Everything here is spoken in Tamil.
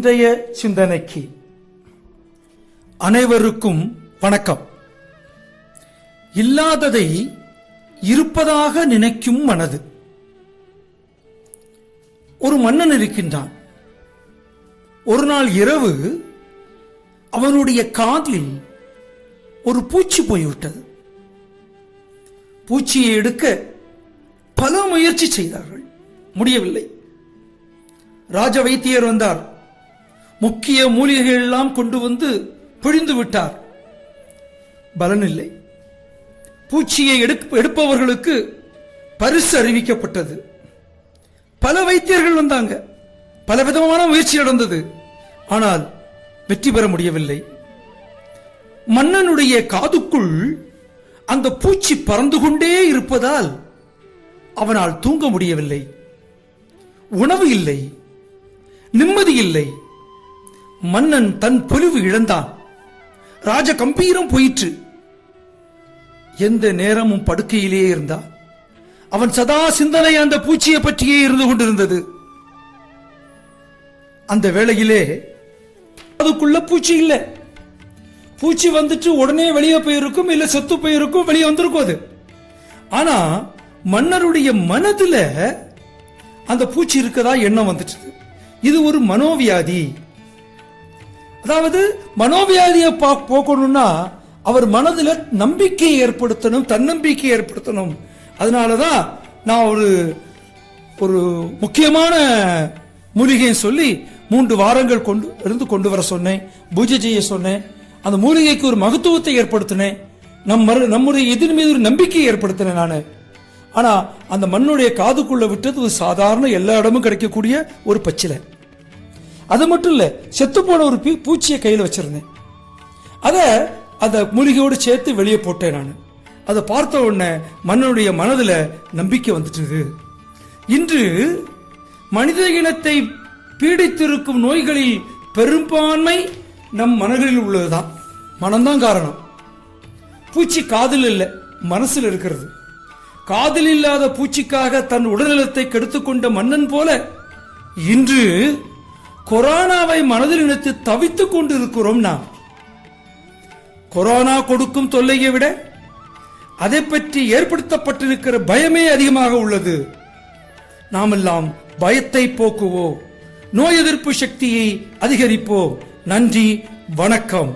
இன்றைய சிந்தனைக்கு அனைவருக்கும் வணக்கம். இல்லாததை இருப்பதாக நினைக்கும் மனது. ஒரு மன்னன் இருக்கின்றான். ஒரு நாள் இரவு அவனுடைய காதில் ஒரு பூச்சி போய்விட்டது. பூச்சியை எடுக்க பல முயற்சி செய்தார்கள், முடியவில்லை. ராஜ வைத்தியர் வந்தார். முக்கிய மூலிகைகள் எல்லாம் கொண்டு வந்து பிழிந்து விட்டார். பலனில்லை. பூச்சியை எடுப்பவர்களுக்கு பரிசு அறிவிக்கப்பட்டது. பல வைத்தியர்கள் வந்தாங்க, பல விதமான முயற்சி நடந்தது. ஆனால் வெற்றி பெற முடியவில்லை. மன்னனுடைய காதுக்குள் அந்த பூச்சி பறந்து கொண்டே இருப்பதால் அவனால் தூங்க முடியவில்லை. உணவு இல்லை, நிம்மதி இல்லை. மன்னன் தன் பொலிவு இழந்தான். ராஜ கம்பீரம் போயிற்று. எந்த நேரமும் படுக்கையிலேயே இருந்தான். அவன் சதா சிந்தனை அந்த பூச்சியை பற்றியே இருந்து கொண்டிருந்தது. அந்த வேளையிலே அதுக்குள்ள பூச்சி இல்லை. பூச்சி வந்துட்டு உடனே வெளியே போயிருக்கும், இல்ல செத்து போயிருக்கும், வெளியே வந்திருக்கும் அது. ஆனா மன்னருடைய மனதுல அந்த பூச்சி இருக்கதா எண்ணம் வந்துட்டு. இது ஒரு மனோவியாதி. அதாவது மனோவியாதியை போக்கணும்னா அவர் மனதில் நம்பிக்கையை ஏற்படுத்தணும், தன்னம்பிக்கையை ஏற்படுத்தணும். அதனாலதான் நான் ஒரு முக்கியமான மூலிகையை சொல்லி 3 வாரங்கள் கொண்டு வர சொன்னேன், பூஜை செய்ய சொன்னேன். அந்த மூலிகைக்கு ஒரு மகத்துவத்தை ஏற்படுத்தினேன், நம்முடைய எதிர் மீது ஒரு நம்பிக்கையை ஏற்படுத்தினேன் நான். ஆனா அந்த மண்ணுடைய காதுக்குள்ள விட்டது ஒரு சாதாரண எல்லா இடமும் கிடைக்கக்கூடிய ஒரு பச்சிலை. அது மட்டும் இல்ல, செத்து போன ஒரு பூச்சியை கையில் வச்சிருந்தேன். அந்த மூலிகையோடு சேர்த்து வெளியே போட்டேன் நான். அதை பார்த்த உடனே மன்னனுடைய மனதில் நம்பிக்கை வந்துட்டு. இன்று மனித இனத்தை பீடித்திருக்கும் நோய்களில் பெரும்பான்மை நம் மனங்களில் உள்ளதுதான். மனம்தான் காரணம். பூச்சி காதில் இல்லை, மனசில் இருக்கிறது. காதில் இல்லாத பூச்சிக்காக தன் உடல்நலத்தை கெடுத்துக்கொண்ட மன்னன் போல இன்று கொரோனாவை மனதில் நினைத்து தவித்துக் கொண்டு இருக்கிறோம் நாம். கொரோனா கொடுக்கும் தொல்லையை விட அதை பற்றி ஏற்படுத்தப்பட்டிருக்கிற பயமே அதிகமாக உள்ளது. நாமெல்லாம் பயத்தை போக்குவோம், நோய் எதிர்ப்பு சக்தியை அதிகரிப்போம். நன்றி, வணக்கம்.